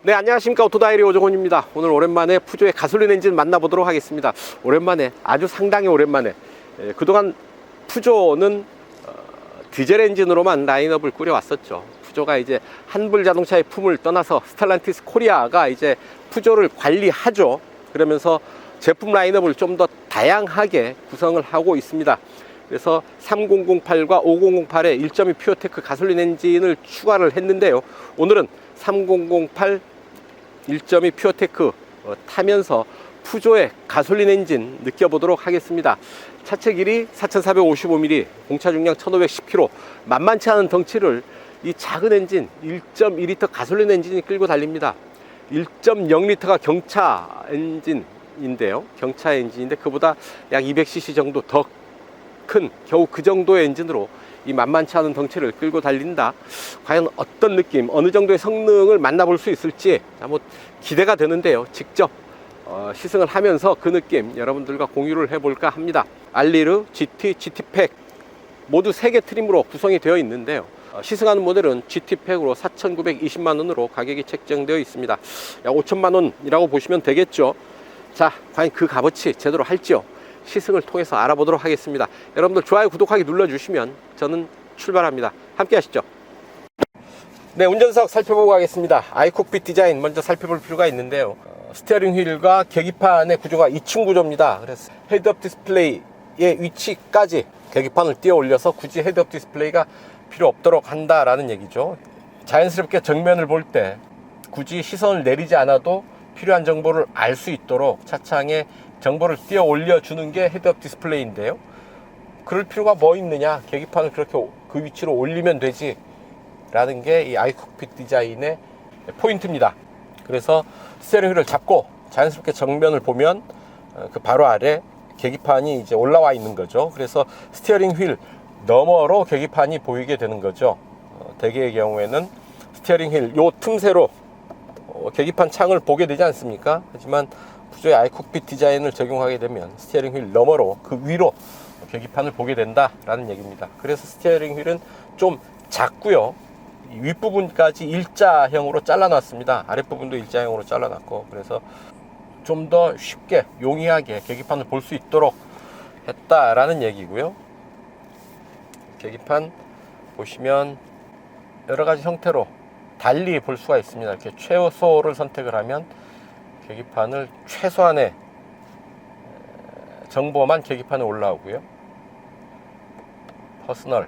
네, 안녕하십니까. 오토다이리 오종훈입니다. 오늘 오랜만에 푸조의 가솔린 엔진 만나보도록 하겠습니다. 오랜만에, 아주 상당히 오랜만에. 그동안 푸조는 디젤 엔진으로만 라인업을 꾸려왔었죠. 푸조가 이제 한불 자동차의 품을 떠나서 스텔란티스 코리아가 이제 푸조를 관리하죠. 그러면서 제품 라인업을 좀 더 다양하게 구성을 하고 있습니다. 그래서 3008과 5008에 1.2 퓨어테크 가솔린 엔진을 추가를 했는데요. 오늘은 3008 1.2 퓨어테크 타면서 푸조의 가솔린 엔진 느껴보도록 하겠습니다. 차체 길이 4455mm, 공차 중량 1510km, 만만치 않은 덩치를 이 작은 엔진 1.2L 가솔린 엔진이 끌고 달립니다. 1.0L가 경차 엔진인데요. 경차 엔진인데 그보다 약 200cc 정도 더 큰, 겨우 그 정도의 엔진으로 이 만만치 않은 덩치를 끌고 달린다. 과연 어떤 느낌, 어느 정도의 성능을 만나볼 수 있을지 뭐 기대가 되는데요. 직접 시승을 하면서 그 느낌 여러분들과 공유를 해볼까 합니다. 알리르, GT, GT팩 모두 3개 트림으로 구성이 되어 있는데요. 시승하는 모델은 GT팩으로 4,920만원으로 가격이 책정되어 있습니다. 약 5천만원이라고 보시면 되겠죠. 자, 과연 그 값어치 제대로 할지요? 시승을 통해서 알아보도록 하겠습니다. 여러분들 좋아요, 구독하기 눌러주시면 저는 출발합니다. 함께 하시죠. 네, 운전석 살펴보고 가겠습니다. 아이콕핏 디자인 먼저 살펴볼 필요가 있는데요. 스티어링 휠과 계기판의 구조가 2층 구조입니다. 그래서 헤드업 디스플레이의 위치까지 계기판을 띄어 올려서 굳이 헤드업 디스플레이가 필요 없도록 한다라는 얘기죠. 자연스럽게 정면을 볼 때 굳이 시선을 내리지 않아도 필요한 정보를 알 수 있도록 차창에 정보를 띄어 올려주는 게 헤드업 디스플레이인데요. 그럴 필요가 뭐 있느냐, 계기판을 그렇게 그 위치로 올리면 되지 라는 게 이 아이콕핏 디자인의 포인트입니다. 그래서 스티어링 휠을 잡고 자연스럽게 정면을 보면 그 바로 아래 계기판이 이제 올라와 있는 거죠. 그래서 스티어링 휠 너머로 계기판이 보이게 되는 거죠. 대개의 경우에는 스티어링 휠 요 틈새로 계기판 창을 보게 되지 않습니까? 하지만 푸조의 아이콕핏 디자인을 적용하게 되면 스티어링 휠 너머로 그 위로 계기판을 보게 된다라는 얘기입니다. 그래서 스티어링 휠은 좀 작고요. 윗부분까지 일자형으로 잘라놨습니다. 아랫부분도 일자형으로 잘라놨고, 그래서 좀 더 쉽게 용이하게 계기판을 볼 수 있도록 했다라는 얘기고요. 계기판 보시면 여러가지 형태로 달리 볼 수가 있습니다. 이렇게 최소를 선택을 하면 계기판을 최소한의 정보만 계기판에 올라오고요. 퍼스널,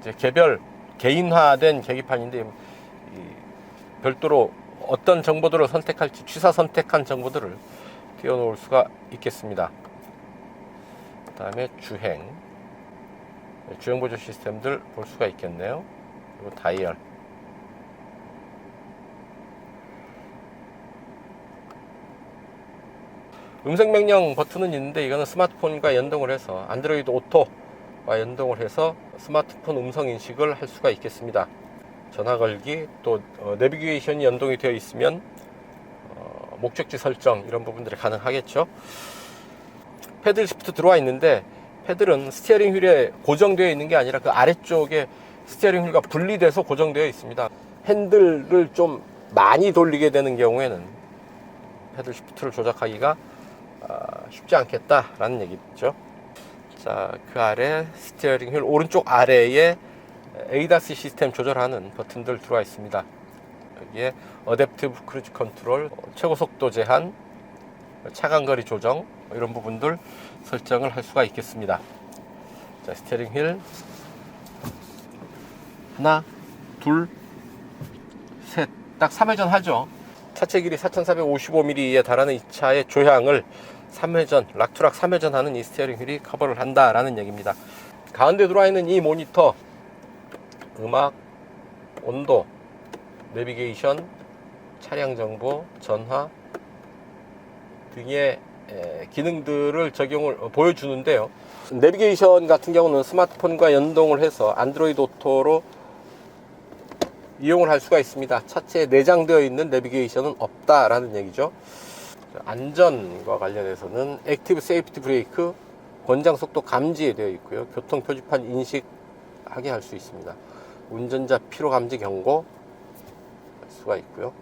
이제 개인화된 계기판인데 별도로 어떤 정보들을 선택할지 취사 선택한 정보들을 띄워놓을 수가 있겠습니다. 그 다음에 주행 보조 시스템들 볼 수가 있겠네요. 그리고 다이얼, 음성 명령 버튼은 있는데 이거는 스마트폰과 연동을 해서 안드로이드 오토와 연동을 해서 스마트폰 음성 인식을 할 수가 있겠습니다. 전화 걸기, 또 내비게이션이 연동이 되어 있으면 목적지 설정 이런 부분들이 가능하겠죠. 패들 시프트 들어와 있는데 패들은 스티어링 휠에 고정되어 있는 게 아니라 그 아래쪽에 스티어링 휠과 분리돼서 고정되어 있습니다. 핸들을 좀 많이 돌리게 되는 경우에는 패들 시프트를 조작하기가 쉽지 않겠다라는 얘기죠. 자, 그 아래 스티어링 휠 오른쪽 아래에 ADAS 시스템 조절하는 버튼들 들어와 있습니다. 여기에 어댑티브 크루즈 컨트롤, 최고 속도 제한, 차간거리 조정 이런 부분들 설정을 할 수가 있겠습니다. 자, 스티어링 휠 하나, 둘, 셋, 딱 3회전 하죠. 차체 길이 4455mm에 달하는 이 차의 조향을 3회전, 락투락 3회전 하는 이 스티어링 휠이 커버를 한다라는 얘기입니다. 가운데 들어와 있는 이 모니터, 음악, 온도, 내비게이션, 차량 정보, 전화 등의 기능들을 보여주는데요. 내비게이션 같은 경우는 스마트폰과 연동을 해서 안드로이드 오토로 이용을 할 수가 있습니다. 차체에 내장되어 있는 내비게이션은 없다라는 얘기죠. 안전과 관련해서는 액티브 세이프티 브레이크, 권장 속도 감지되어 있고요. 교통 표지판 인식하게 할 수 있습니다. 운전자 피로 감지 경고, 수가 있고요.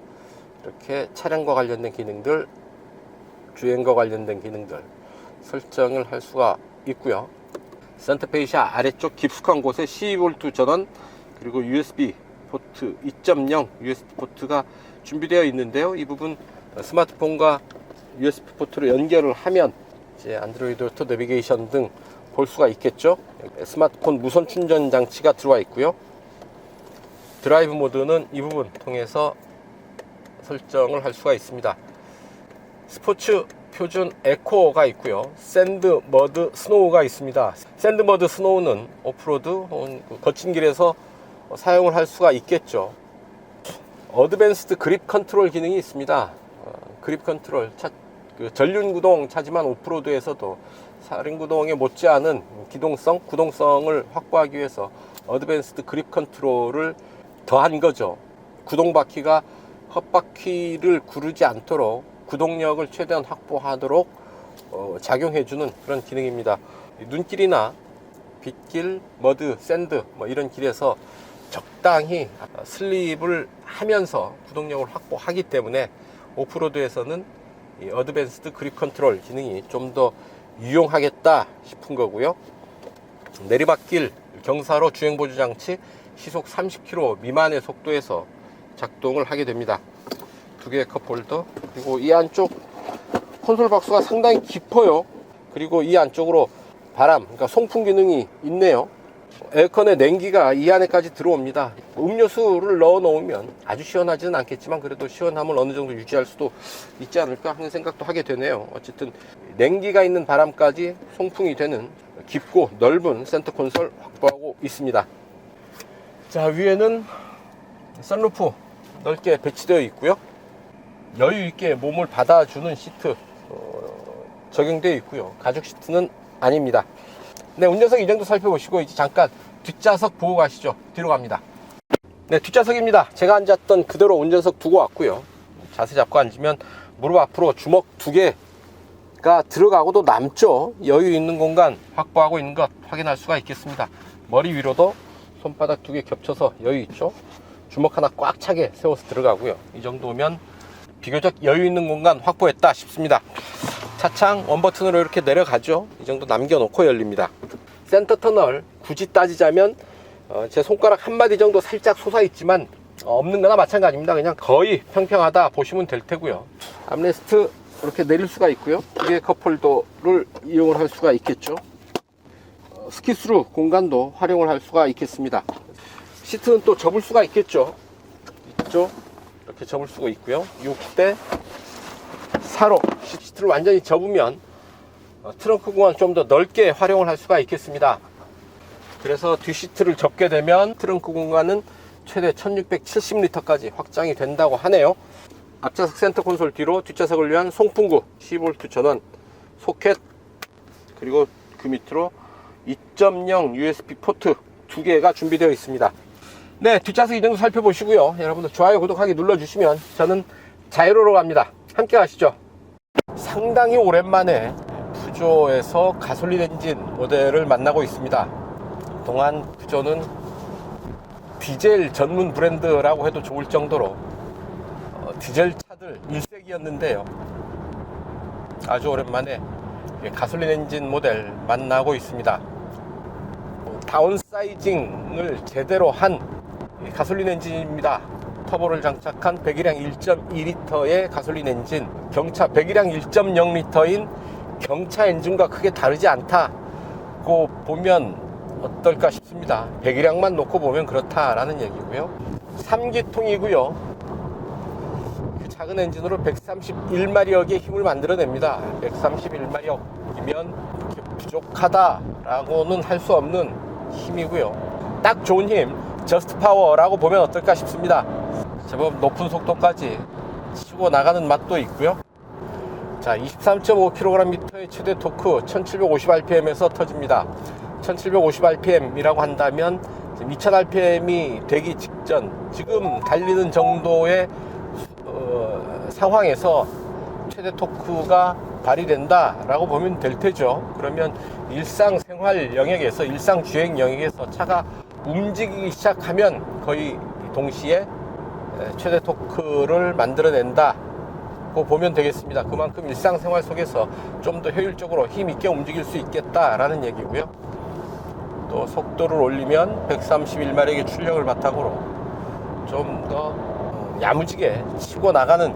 이렇게 차량과 관련된 기능들, 주행과 관련된 기능들 설정을 할 수가 있고요. 센터페이시 아래쪽 깊숙한 곳에 12V 전원, 그리고 USB 포트 2.0 USB 포트가 준비되어 있는데요. 이 부분 스마트폰과 USB 포트로 연결을 하면 이제 안드로이드 오토 내비게이션 등 볼 수가 있겠죠. 스마트폰 무선 충전 장치가 들어와 있고요. 드라이브 모드는 이 부분 통해서 설정을 할 수가 있습니다. 스포츠 표준 에코가 있고요. 샌드, 머드, 스노우가 있습니다. 샌드, 머드, 스노우는 오프로드 거친 길에서 사용을 할 수가 있겠죠. 어드밴스드 그립 컨트롤 기능이 있습니다. 그립 컨트롤, 전륜 구동 차지만 오프로드에서도 사륜 구동에 못지않은 기동성, 구동성을 확보하기 위해서 어드밴스드 그립 컨트롤을 더한 거죠. 구동 바퀴가 헛바퀴를 구르지 않도록 구동력을 최대한 확보하도록 작용해주는 그런 기능입니다. 눈길이나 빗길, 머드, 샌드 이런 길에서 적당히 슬립을 하면서 구동력을 확보하기 때문에 오프로드에서는 이 어드밴스드 그립 컨트롤 기능이 좀 더 유용하겠다 싶은 거고요. 내리막길 경사로 주행보조 장치 시속 30km 미만의 속도에서 작동을 하게 됩니다. 두 개의 컵홀더, 그리고 이 안쪽 콘솔 박스가 상당히 깊어요. 그리고 이 안쪽으로 바람, 그러니까 송풍 기능이 있네요. 에어컨의 냉기가 이 안에까지 들어옵니다. 음료수를 넣어 놓으면 아주 시원하지는 않겠지만 그래도 시원함을 어느 정도 유지할 수도 있지 않을까 하는 생각도 하게 되네요. 어쨌든 냉기가 있는 바람까지 송풍이 되는 깊고 넓은 센터 콘솔 확보하고 있습니다. 자, 위에는 선루프 넓게 배치되어 있고요. 여유 있게 몸을 받아주는 시트 적용되어 있고요. 가죽 시트는 아닙니다. 네, 운전석 이 정도 살펴보시고 이제 잠깐 뒷좌석 보고 가시죠. 뒤로 갑니다. 네, 뒷좌석입니다. 제가 앉았던 그대로 운전석 두고 왔고요. 자세 잡고 앉으면 무릎 앞으로 주먹 두 개가 들어가고도 남죠. 여유 있는 공간 확보하고 있는 것 확인할 수가 있겠습니다. 머리 위로도 손바닥 두 개 겹쳐서 여유 있죠. 주먹 하나 꽉 차게 세워서 들어가고요. 이 정도면 비교적 여유 있는 공간 확보했다 싶습니다. 차창 원버튼으로 이렇게 내려가죠. 이 정도 남겨놓고 열립니다. 센터 터널 굳이 따지자면 제 손가락 한마디 정도 살짝 솟아있지만 없는 거나 마찬가지입니다. 그냥 거의 평평하다 보시면 될 테고요. 암레스트 이렇게 내릴 수가 있고요. 두 개의 컵홀더를 이용을 할 수가 있겠죠. 스키스루 공간도 활용을 할 수가 있겠습니다. 시트는 또 접을 수가 있겠죠. 이쪽 이렇게 접을 수가 있고요. 6대 4로 시트를 완전히 접으면 트렁크 공간 좀 더 넓게 활용을 할 수가 있겠습니다. 그래서 뒷시트를 접게 되면 트렁크 공간은 최대 1670리터까지 확장이 된다고 하네요. 앞좌석 센터 콘솔 뒤로 뒷좌석을 위한 송풍구 12V 전원 소켓, 그리고 그 밑으로 2.0 USB 포트 두 개가 준비되어 있습니다. 네, 뒷좌석 이 정도 살펴보시고요. 여러분들 좋아요, 구독하기 눌러주시면 저는 자이로로 갑니다. 함께 가시죠. 상당히 오랜만에 푸조에서 가솔린 엔진 모델을 만나고 있습니다. 그동안 푸조는 디젤 전문 브랜드라고 해도 좋을 정도로 디젤 차들 일색이었는데요. 아주 오랜만에 가솔린 엔진 모델 만나고 있습니다. 다운사이징을 제대로 한 가솔린 엔진입니다. 터보를 장착한 배기량 1.2리터의 가솔린 엔진, 경차 배기량 1.0리터인 경차 엔진과 크게 다르지 않다고 보면 어떨까 싶습니다. 배기량만 놓고 보면 그렇다라는 얘기고요. 3기통이고요. 그 작은 엔진으로 131마력의 힘을 만들어냅니다. 131마력이면 부족하다라고는 할 수 없는 힘이고요. 딱 좋은 힘, 저스트 파워라고 보면 어떨까 싶습니다. 제법 높은 속도까지 치고 나가는 맛도 있고요. 자, 23.5kgm의 최대 토크 1750rpm에서 터집니다. 1750rpm이라고 한다면 2000rpm이 되기 직전, 지금 달리는 정도의 상황에서 최대 토크가 발휘된다 라고 보면 될 테죠. 그러면 일상생활 영역에서, 일상주행 영역에서 차가 움직이기 시작하면 거의 동시에 최대 토크를 만들어낸다 고 보면 되겠습니다. 그만큼 일상생활 속에서 좀 더 효율적으로 힘있게 움직일 수 있겠다라는 얘기고요. 또 속도를 올리면 131마력의 출력을 바탕으로 좀 더 야무지게 치고 나가는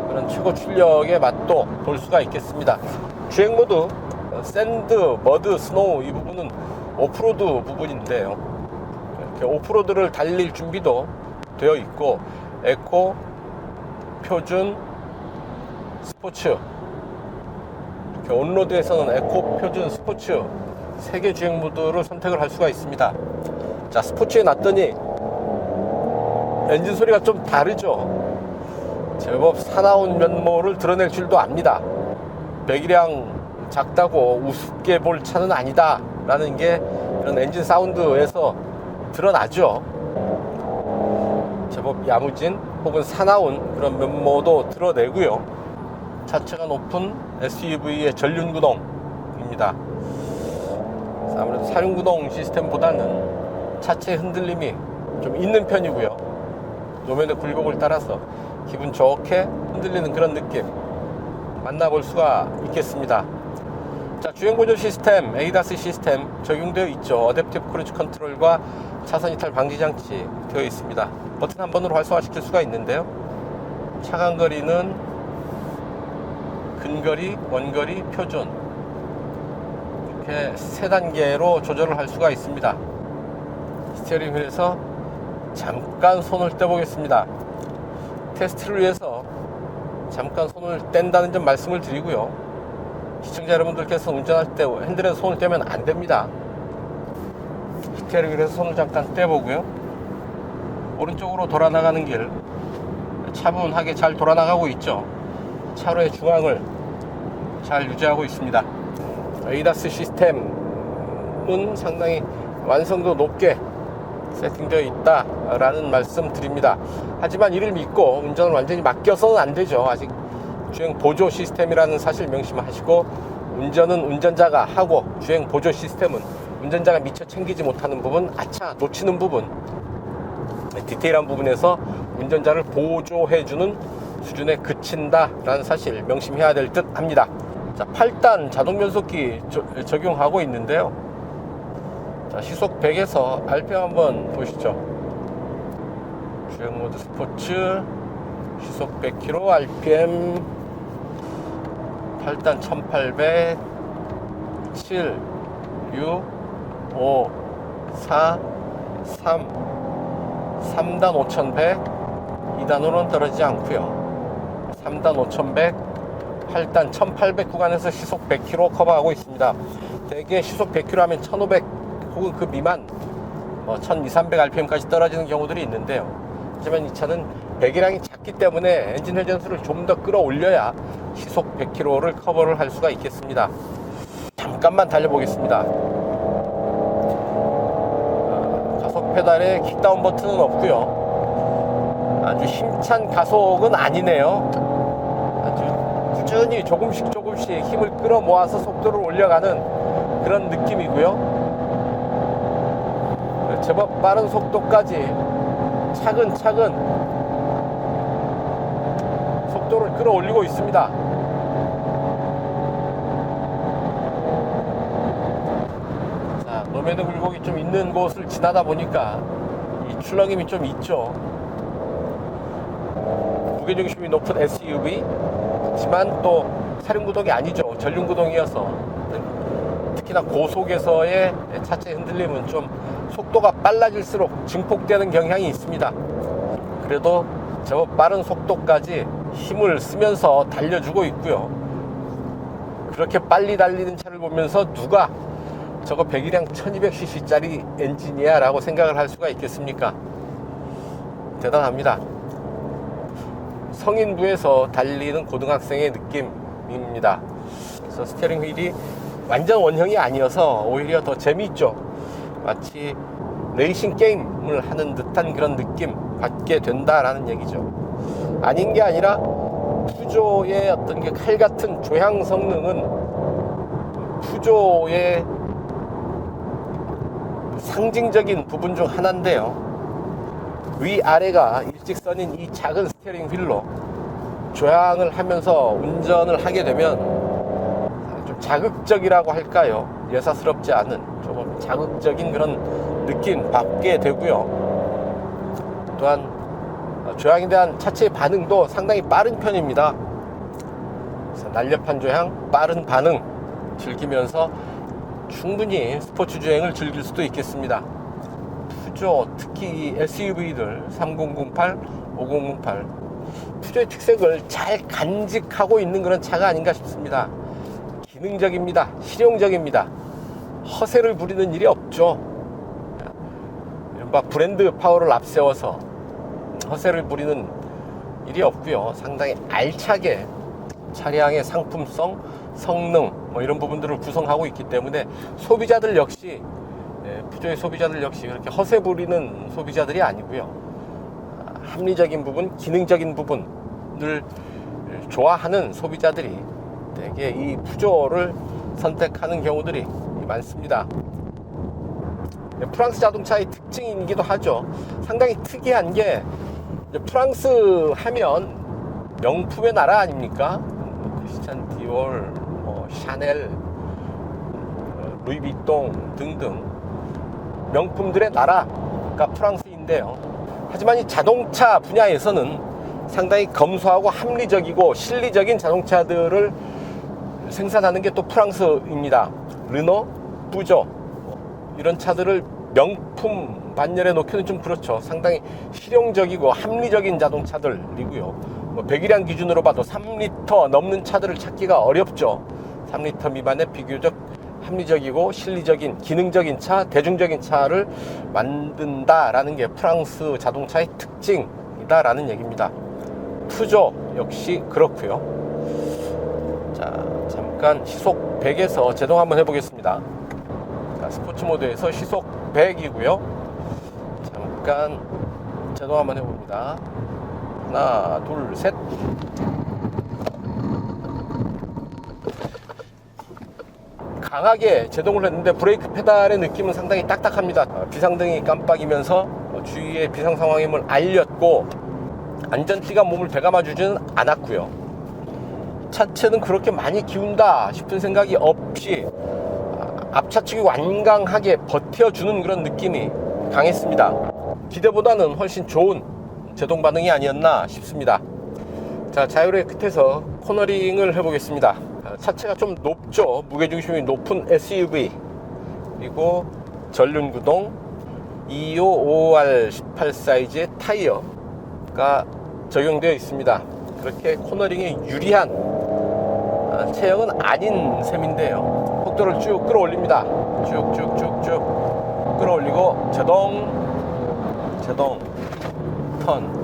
그런 최고 출력의 맛도 볼 수가 있겠습니다. 주행 모드 샌드, 머드, 스노우 이 부분은 오프로드 부분인데요. 이렇게 오프로드를 달릴 준비도 되어 있고 에코, 표준, 스포츠 이렇게 온로드에서는 에코, 표준, 스포츠 3개 주행 모드를 선택을 할 수가 있습니다. 자, 스포츠에 놨더니 엔진 소리가 좀 다르죠. 제법 사나운 면모를 드러낼 줄도 압니다. 배기량 작다고 우습게 볼 차는 아니다 라는 게 이런 엔진 사운드에서 드러나죠. 제법 야무진 혹은 사나운 그런 면모도 드러내고요. 차체가 높은 SUV의 전륜구동입니다. 아무래도 사륜구동 시스템보다는 차체 흔들림이 좀 있는 편이고요. 노면의 굴곡을 따라서 기분 좋게 흔들리는 그런 느낌 만나볼 수가 있겠습니다. 자, 주행보조 시스템, ADAS 시스템 적용되어 있죠. 어댑티브 크루즈 컨트롤과 차선 이탈 방지 장치 되어 있습니다. 버튼 한 번으로 활성화시킬 수가 있는데요. 차간거리는 근거리, 원거리, 표준 이렇게 3단계로 조절을 할 수가 있습니다. 스티어링 휠에서 잠깐 손을 떼보겠습니다. 테스트를 위해서 잠깐 손을 뗀다는 점 말씀을 드리고요. 시청자 여러분들께서 운전할 때 핸들에서 손을 떼면 안 됩니다. 스티어링 휠에서 손을 잠깐 떼보고요. 오른쪽으로 돌아나가는 길 차분하게 잘 돌아나가고 있죠. 차로의 중앙을 잘 유지하고 있습니다. ADAS 시스템은 상당히 완성도 높게 세팅되어 있다라는 말씀 드립니다. 하지만 이를 믿고 운전을 완전히 맡겨서는 안 되죠. 아직 주행 보조 시스템이라는 사실 명심하시고, 운전은 운전자가 하고 주행 보조 시스템은 운전자가 미처 챙기지 못하는 부분, 아차 놓치는 부분, 디테일한 부분에서 운전자를 보조해주는 수준에 그친다라는 사실 명심해야 될 듯 합니다. 자, 8단 자동 변속기 적용하고 있는데요. 자, 시속 100에서 RPM 한번 보시죠. 주행 모드 스포츠, 시속 100km, RPM 8단 1800, 7, 6, 5, 4, 3, 3단 5100, 2단으로는 떨어지지 않고요. 3단 5100, 8단 1800 구간에서 시속 100km 커버하고 있습니다. 대개 시속 100km 하면 1500 혹은 그 미만 1200, 300rpm까지 떨어지는 경우들이 있는데요. 하지만 이 차는 배기량이 작기 때문에 엔진 회전수를 좀 더 끌어올려야 시속 100km를 커버를 할 수가 있겠습니다. 잠깐만 달려보겠습니다. 가속 페달에 킥다운 버튼은 없고요. 아주 힘찬 가속은 아니네요. 아주 꾸준히 조금씩 힘을 끌어 모아서 속도를 올려가는 그런 느낌이고요. 제법 빠른 속도까지 차근차근 속도를 끌어올리고 있습니다. 자, 노면의 굴곡이 좀 있는 곳을 지나다 보니까 이 출렁임이 좀 있죠. 무게중심이 높은 SUV, 하지만 또 사륜구동이 아니죠. 전륜구동이어서 특히나 고속에서의 차체 흔들림은 좀 속도가 빨라질수록 증폭되는 경향이 있습니다. 그래도 제법 빠른 속도까지 힘을 쓰면서 달려주고 있고요. 그렇게 빨리 달리는 차를 보면서 누가 저거 배기량 1200cc 짜리 엔진이야 라고 생각을 할 수가 있겠습니까? 대단합니다. 성인부에서 달리는 고등학생의 느낌입니다. 그래서 스티어링 휠이 완전 원형이 아니어서 오히려 더 재미있죠. 마치 레이싱 게임을 하는 듯한 그런 느낌 받게 된다라는 얘기죠. 아닌 게 아니라 푸조의 어떤 게 칼 같은 조향 성능은 푸조의 상징적인 부분 중 하나인데요. 위아래가 일직선인 이 작은 스티어링 휠로 조향을 하면서 운전을 하게 되면 좀 자극적이라고 할까요? 여사스럽지 않은 조금 자극적인 그런 느낌 받게 되고요. 또한 조향에 대한 차체의 반응도 상당히 빠른 편입니다. 그래서 날렵한 조향, 빠른 반응 즐기면서 충분히 스포츠 주행을 즐길 수도 있겠습니다. 푸조, 특히 SUV들 3008, 5008 푸조의 특색을 잘 간직하고 있는 그런 차가 아닌가 싶습니다. 기능적입니다. 실용적입니다. 허세를 부리는 일이 없죠. 이른바 브랜드 파워를 앞세워서 허세를 부리는 일이 없고요. 상당히 알차게 차량의 상품성, 성능 이런 부분들을 구성하고 있기 때문에 소비자들 역시 푸조의 소비자들 역시 그렇게 허세 부리는 소비자들이 아니고요. 합리적인 부분, 기능적인 부분을 좋아하는 소비자들이 되게 이 푸조를 선택하는 경우들이 많습니다. 프랑스 자동차의 특징이기도 하죠. 상당히 특이한 게 프랑스 하면 명품의 나라 아닙니까? 크리스찬 디올, 샤넬, 루이비통 등등 명품들의 나라가 프랑스인데요. 하지만 이 자동차 분야에서는 상당히 검소하고 합리적이고 실리적인 자동차들을 생산하는 게 또 프랑스입니다. 르노, 푸조 이런 차들을 명품 반열에 놓기는 좀 그렇죠. 상당히 실용적이고 합리적인 자동차들이고요. 배기량 기준으로 봐도 3리터 넘는 차들을 찾기가 어렵죠. 3리터 미만의 비교적 합리적이고 실리적인 기능적인 차, 대중적인 차를 만든다라는 게 프랑스 자동차의 특징이다라는 얘기입니다. 푸조 역시 그렇고요. 자, 잠깐 시속 100에서 제동 한번 해보겠습니다. 자, 스포츠 모드에서 시속 100이고요. 잠깐 제동 한번 해봅니다. 하나, 둘, 셋. 강하게 제동을 했는데 브레이크 페달의 느낌은 상당히 딱딱합니다. 비상등이 깜빡이면서 주위의 비상 상황임을 알렸고 안전띠가 몸을 되감아 주지는 않았고요. 차체는 그렇게 많이 기운다 싶은 생각이 없이 앞차측이 완강하게 버텨주는 그런 느낌이 강했습니다. 기대보다는 훨씬 좋은 제동 반응이 아니었나 싶습니다. 자, 자율의 끝에서 코너링을 해보겠습니다. 차체가 좀 높죠. 무게중심이 높은 SUV 그리고 전륜구동 255R18 사이즈의 타이어가 적용되어 있습니다. 그렇게 코너링에 유리한 체형은 아닌 셈인데요. 속도를 쭉 끌어올립니다. 쭉쭉쭉쭉 끌어올리고 제동 턴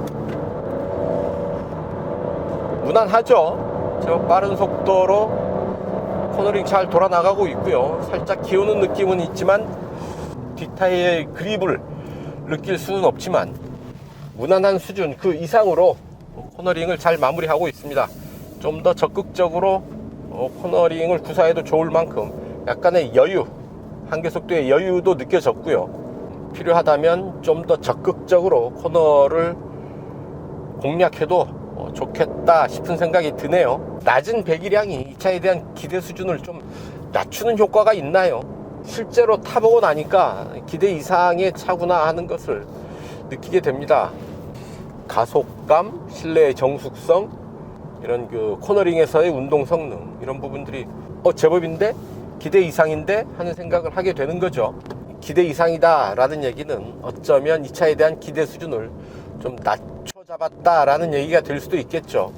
무난하죠. 저 빠른 속도로 코너링 잘 돌아 나가고 있고요. 살짝 기우는 느낌은 있지만 뒷타이어의 그립을 느낄 수는 없지만 무난한 수준 그 이상으로 코너링을 잘 마무리하고 있습니다. 좀 더 적극적으로 코너링을 구사해도 좋을 만큼 약간의 여유, 한계 속도의 여유도 느껴졌고요. 필요하다면 좀 더 적극적으로 코너를 공략해도 좋겠다 싶은 생각이 드네요. 낮은 배기량이 이 차에 대한 기대 수준을 좀 낮추는 효과가 있나요? 실제로 타보고 나니까 기대 이상의 차구나 하는 것을 느끼게 됩니다. 가속감, 실내의 정숙성, 이런 그 코너링에서의 운동 성능 이런 부분들이 제법인데? 기대 이상인데? 하는 생각을 하게 되는 거죠. 기대 이상이다 라는 얘기는 어쩌면 이 차에 대한 기대 수준을 좀 낮춰 잡았다 라는 얘기가 될 수도 있겠죠.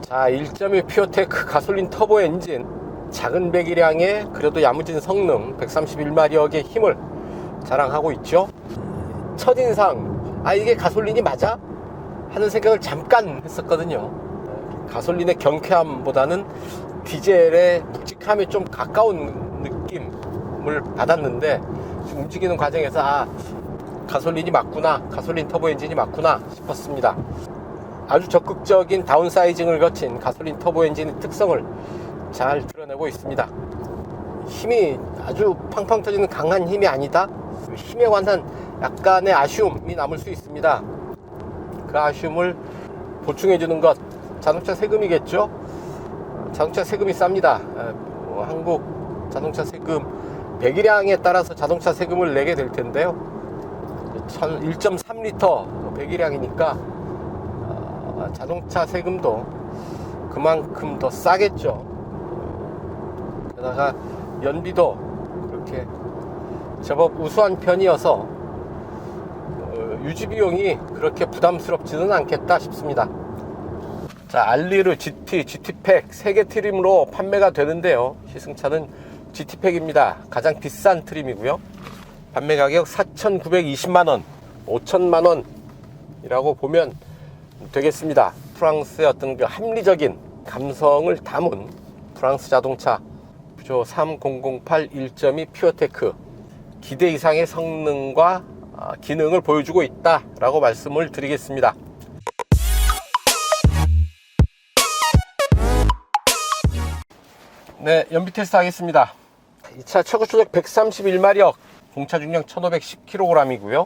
자, 1.2 피오테크 가솔린 터보 엔진, 작은 배기량에 그래도 야무진 성능 131마력의 힘을 자랑하고 있죠. 첫인상 이게 가솔린이 맞아? 하는 생각을 잠깐 했었거든요. 가솔린의 경쾌함보다는 디젤의 묵직함에 좀 가까운 느낌을 받았는데 지금 움직이는 과정에서 가솔린이 맞구나, 가솔린 터보 엔진이 맞구나 싶었습니다. 아주 적극적인 다운사이징을 거친 가솔린 터보 엔진의 특성을 잘 드러내고 있습니다. 힘이 아주 팡팡 터지는 강한 힘이 아니다. 힘에 관한 약간의 아쉬움이 남을 수 있습니다. 그 아쉬움을 보충해 주는 것, 자동차 세금이겠죠. 자동차 세금이 쌉니다. 한국 자동차 세금 배기량에 따라서 자동차 세금을 내게 될 텐데요. 1.3리터 배기량이니까 자동차 세금도 그만큼 더 싸겠죠. 게다가 연비도 그렇게 제법 우수한 편이어서 유지 비용이 그렇게 부담스럽지는 않겠다 싶습니다. 자, 알리르 GT, GT팩 3개 트림으로 판매가 되는데요. 시승차는 GT팩입니다. 가장 비싼 트림이고요. 판매 가격 4,920만원, 5천만원이라고 보면 되겠습니다. 프랑스의 어떤 그 합리적인 감성을 담은 프랑스 자동차 푸조 3008 1.2 퓨어테크, 기대 이상의 성능과 기능을 보여주고 있다라고 말씀을 드리겠습니다. 네, 연비 테스트 하겠습니다. 이 차 최고 출력 131마력, 공차 중량 1510kg이고요.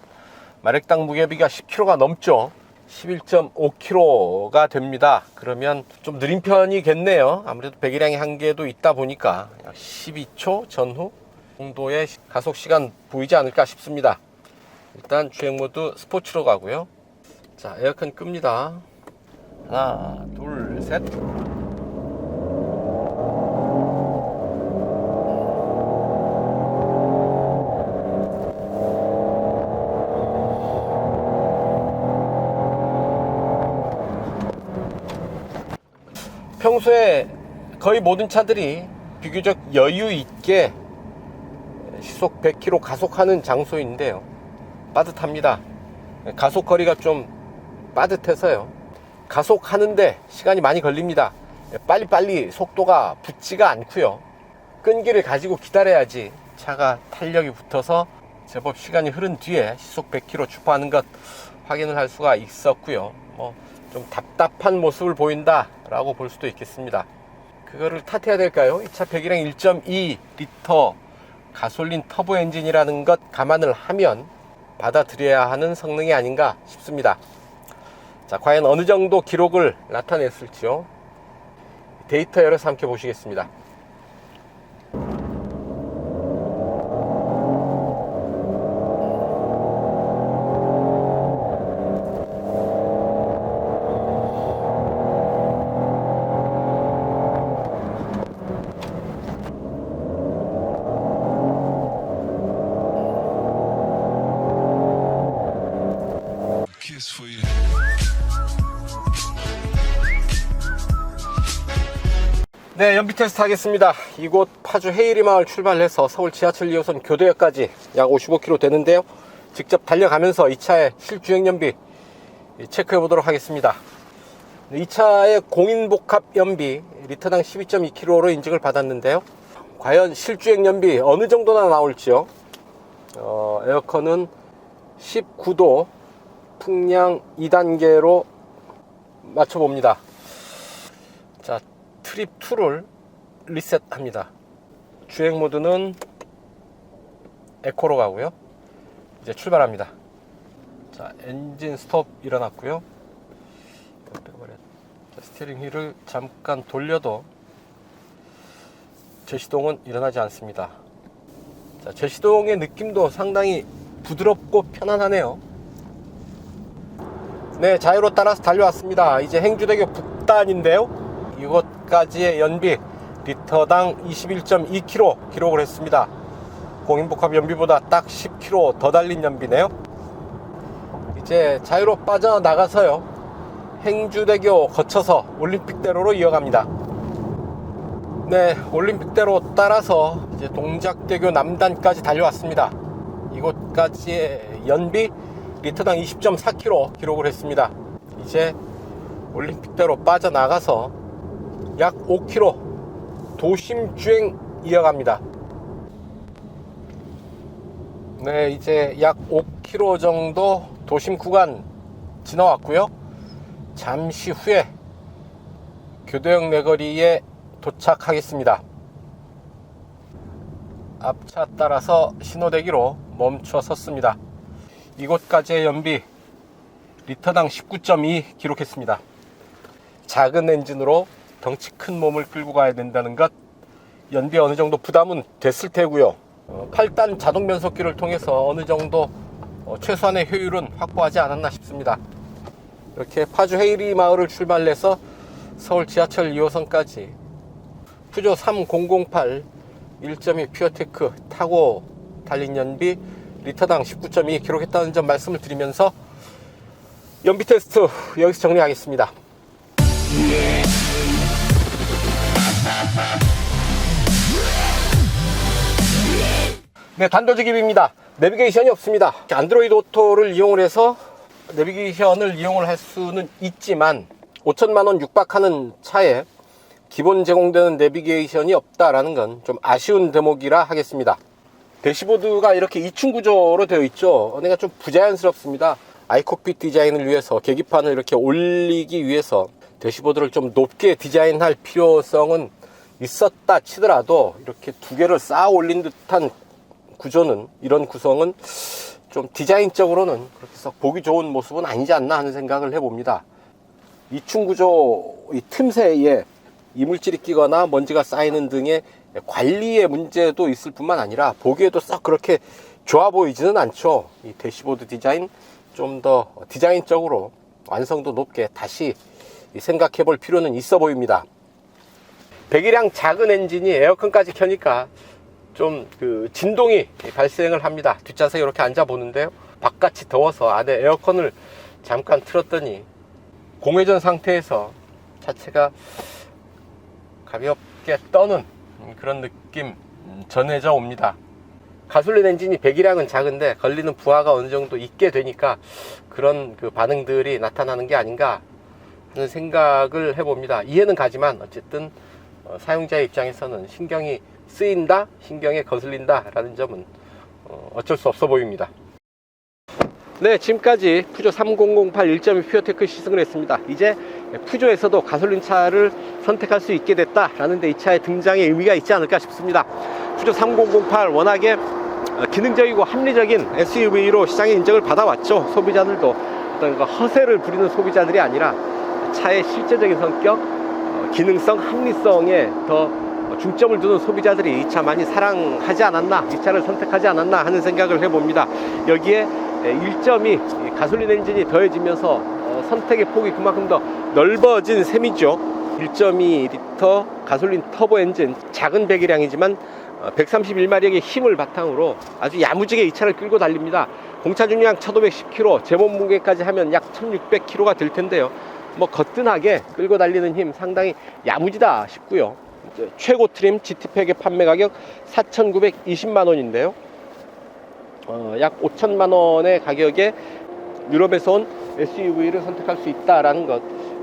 마력당 무게비가 10kg가 넘죠. 11.5kg가 됩니다. 그러면 좀 느린 편이겠네요. 아무래도 배기량의 한계도 있다 보니까 12초 전후 정도의 가속 시간 보이지 않을까 싶습니다. 일단 주행 모드 스포츠로 가고요. 자, 에어컨 끕니다. 하나, 둘, 셋. 평소에 거의 모든 차들이 비교적 여유 있게 시속 100km 가속하는 장소인데요. 빠듯합니다. 가속 거리가 좀 빠듯해서요. 가속하는데 시간이 많이 걸립니다. 빨리빨리 속도가 붙지가 않고요. 끈기를 가지고 기다려야지 차가 탄력이 붙어서 제법 시간이 흐른 뒤에 시속 100km 주파하는 것 확인을 할 수가 있었고요. 좀 답답한 모습을 보인다 라고 볼 수도 있겠습니다. 그거를 탓해야 될까요? 이 차 배기량 1.2리터 가솔린 터보 엔진이라는 것 감안을 하면 받아들여야 하는 성능이 아닌가 싶습니다. 자, 과연 어느 정도 기록을 나타냈을지요. 데이터 열어서 함께 보시겠습니다. 네, 연비 테스트 하겠습니다. 이곳 파주 헤이리 마을 출발해서 서울 지하철 2호선 교대역까지 약 55km 되는데요. 직접 달려가면서 이 차의 실주행 연비 체크해 보도록 하겠습니다. 이 차의 공인복합 연비 리터당 12.2km로 인증을 받았는데요. 과연 실주행 연비 어느 정도나 나올지요. 에어컨은 19도 풍량 2단계로 맞춰봅니다. 자, 트립 2를 리셋합니다. 주행 모드는 에코로 가고요. 이제 출발합니다. 자, 엔진 스톱 일어났고요. 자, 스티어링 휠을 잠깐 돌려도 제시동은 일어나지 않습니다. 자, 제시동의 느낌도 상당히 부드럽고 편안하네요. 네, 자유로 따라서 달려왔습니다. 이제 행주대교 북단인데요. 이곳까지의 연비 리터당 21.2km 기록을 했습니다. 공인복합 연비보다 딱 10km 더 달린 연비네요. 이제 자유로 빠져나가서요, 행주대교 거쳐서 올림픽대로로 이어갑니다. 네, 올림픽대로 따라서 이제 동작대교 남단까지 달려왔습니다. 이곳까지의 연비 리터당 20.4km 기록을 했습니다. 이제 올림픽대로 빠져나가서 약 5km 도심 주행 이어갑니다. 네, 이제 약 5km 정도 도심 구간 지나왔고요. 잠시 후에 교대역 내거리에 도착하겠습니다. 앞차 따라서 신호대기로 멈춰 섰습니다. 이곳까지의 연비 리터당 19.2 기록했습니다. 작은 엔진으로 덩치 큰 몸을 끌고 가야 된다는 것, 연비에 어느 정도 부담은 됐을 테고요. 8단 자동 변속기를 통해서 어느 정도 최소한의 효율은 확보하지 않았나 싶습니다. 이렇게 파주 헤이리 마을을 출발해서 서울 지하철 2호선까지 푸조 3008 1.2 퓨어테크 타고 달린 연비 리터당 19.2 기록했다는 점 말씀을 드리면서 연비 테스트 여기서 정리하겠습니다. 네, 단도직입입니다. 내비게이션이 없습니다. 안드로이드 오토를 이용을 해서 내비게이션을 이용을 할 수는 있지만 5천만 원 육박하는 차에 기본 제공되는 내비게이션이 없다라는 건 좀 아쉬운 대목이라 하겠습니다. 대시보드가 이렇게 2층 구조로 되어 있죠. 내가 좀 부자연스럽습니다. 아이콕핏 디자인을 위해서 계기판을 이렇게 올리기 위해서 대시보드를 좀 높게 디자인할 필요성은 있었다 치더라도 이렇게 두 개를 쌓아 올린 듯한 구조는, 이런 구성은 좀 디자인적으로는 그렇게 썩 보기 좋은 모습은 아니지 않나 하는 생각을 해봅니다. 2층 구조 이 틈새에 이물질이 끼거나 먼지가 쌓이는 등의 관리의 문제도 있을 뿐만 아니라 보기에도 썩 그렇게 좋아 보이지는 않죠. 이 대시보드 디자인 좀 더 디자인적으로 완성도 높게 다시 생각해 볼 필요는 있어 보입니다. 배기량 작은 엔진이 에어컨까지 켜니까 좀 진동이 발생을 합니다. 뒷좌석에 이렇게 앉아 보는데요, 바깥이 더워서 안에 에어컨을 잠깐 틀었더니 공회전 상태에서 자체가 가볍게 떠는 그런 느낌 전해져 옵니다. 가솔린 엔진이 배기량은 작은데 걸리는 부하가 어느 정도 있게 되니까 그런 반응들이 나타나는 게 아닌가 하는 생각을 해봅니다. 이해는 가지만 어쨌든 사용자의 입장에서는 신경이 쓰인다, 신경에 거슬린다 라는 점은 어쩔 수 없어 보입니다. 네, 지금까지 푸조 3008 1.2 퓨어테크 시승을 했습니다. 이제 푸조에서도 가솔린 차를 선택할 수 있게 됐다라는 데 이 차의 등장에 의미가 있지 않을까 싶습니다. 푸조 3008 워낙에 기능적이고 합리적인 SUV로 시장의 인정을 받아왔죠. 소비자들도 어떤 허세를 부리는 소비자들이 아니라 차의 실제적인 성격, 기능성, 합리성에 더 중점을 두는 소비자들이 이 차 많이 사랑하지 않았나, 이 차를 선택하지 않았나 하는 생각을 해봅니다. 여기에 1.2 가솔린 엔진이 더해지면서 선택의 폭이 그만큼 더 넓어진 셈이죠. 1.2L 가솔린 터보 엔진, 작은 배기량이지만 131마력의 힘을 바탕으로 아주 야무지게 이 차를 끌고 달립니다. 공차 중량 1510kg, 제 몸무게까지 하면 약 1600kg가 될 텐데요. 뭐 거뜬하게 끌고 달리는 힘 상당히 야무지다 싶고요. 최고 트림 GT팩의 판매 가격 4,920만 원인데요. 약 5천만 원의 가격에 유럽에서 온 SUV를 선택할 수 있다라는 것,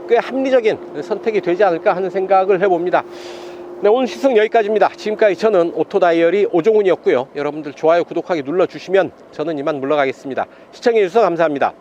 꽤 합리적인 선택이 되지 않을까 하는 생각을 해봅니다. 네, 오늘 시승 여기까지입니다. 지금까지 저는 오토다이어리 오종훈이었고요. 여러분들 좋아요, 구독하기 눌러주시면 저는 이만 물러가겠습니다. 시청해주셔서 감사합니다.